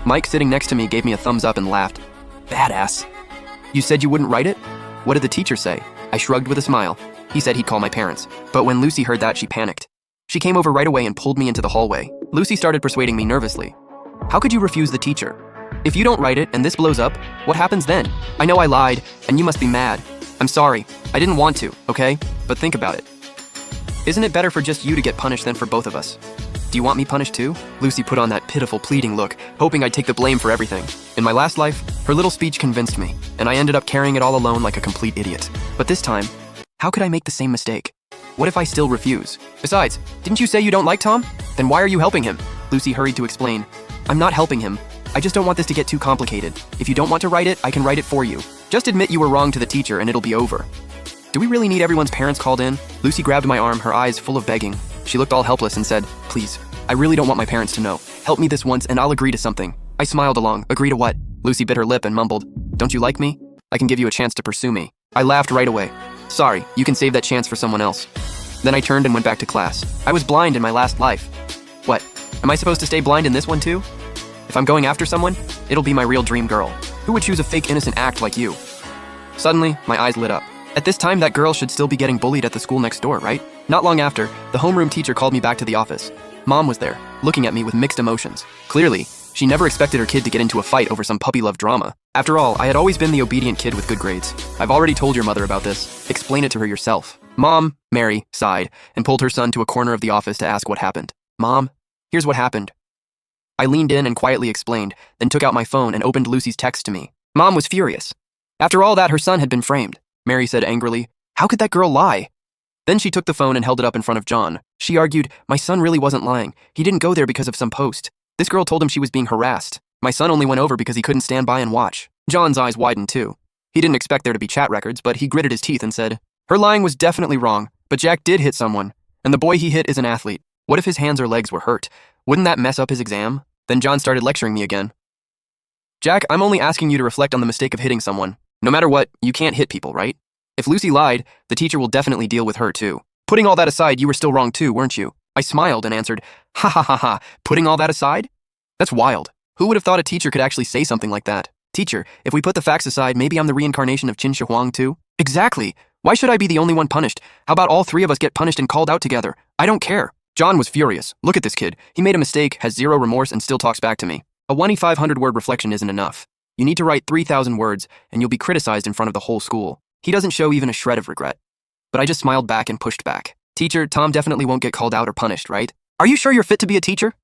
Mike, sitting next to me, gave me a thumbs up and laughed. Badass. You said you wouldn't write it? What did the teacher say? I shrugged with a smile. He said he'd call my parents. But when Lucy heard that, she panicked. She came over right away and pulled me into the hallway. Lucy started persuading me nervously. How could you refuse the teacher? If you don't write it and this blows up, what happens then? I know I lied, and you must be mad. I'm sorry. I didn't want to, okay? But think about it. Isn't it better for just you to get punished than for both of us? Do you want me punished too? Lucy put on that pitiful, pleading look, hoping I'd take the blame for everything. In my last life, her little speech convinced me, and I ended up carrying it all alone like a complete idiot. But this time, how could I make the same mistake? What if I still refuse? Besides, didn't you say you don't like Tom? Then why are you helping him? Lucy hurried to explain. I'm not helping him. I just don't want this to get too complicated. If you don't want to write it, I can write it for you. Just admit you were wrong to the teacher and it'll be over. Do we really need everyone's parents called in? Lucy grabbed my arm, her eyes full of begging. She looked all helpless and said, please, I really don't want my parents to know. Help me this once and I'll agree to something. I smiled along. Agree to what? Lucy bit her lip and mumbled, don't you like me? I can give you a chance to pursue me. I laughed right away. Sorry, you can save that chance for someone else. Then I turned and went back to class. I was blind in my last life. What? Am I supposed to stay blind in this one too? If I'm going after someone, it'll be my real dream girl. Who would choose a fake innocent act like you? Suddenly, my eyes lit up. At this time, that girl should still be getting bullied at the school next door, right? Not long after, the homeroom teacher called me back to the office. Mom was there, looking at me with mixed emotions. Clearly, she never expected her kid to get into a fight over some puppy love drama. After all, I had always been the obedient kid with good grades. I've already told your mother about this. Explain it to her yourself. Mom, Mary, sighed and pulled her son to a corner of the office to ask what happened. Mom, here's what happened. I leaned in and quietly explained, then took out my phone and opened Lucy's text to me. Mom was furious. After all that, her son had been framed. Mary said angrily, how could that girl lie? Then she took the phone and held it up in front of John. She argued, my son really wasn't lying. He didn't go there because of some post. This girl told him she was being harassed. My son only went over because he couldn't stand by and watch. John's eyes widened too. He didn't expect there to be chat records, but he gritted his teeth and said, her lying was definitely wrong, but Jack did hit someone, and the boy he hit is an athlete. What if his hands or legs were hurt? Wouldn't that mess up his exam? Then John started lecturing me again. Jack, I'm only asking you to reflect on the mistake of hitting someone. No matter what, you can't hit people, right? If Lucy lied, the teacher will definitely deal with her too. Putting all that aside, you were still wrong too, weren't you? I smiled and answered, ha ha ha ha, putting all that aside? That's wild. Who would have thought a teacher could actually say something like that? Teacher, if we put the facts aside, maybe I'm the reincarnation of Qin Shi Huang too? Exactly. Why should I be the only one punished? How about all three of us get punished and called out together? I don't care. John was furious. Look at this kid. He made a mistake, has zero remorse, and still talks back to me. A 2,500-word reflection isn't enough. You need to write 3,000 words, and you'll be criticized in front of the whole school. He doesn't show even a shred of regret. But I just smiled back and pushed back. Teacher, Tom definitely won't get called out or punished, right? Are you sure you're fit to be a teacher?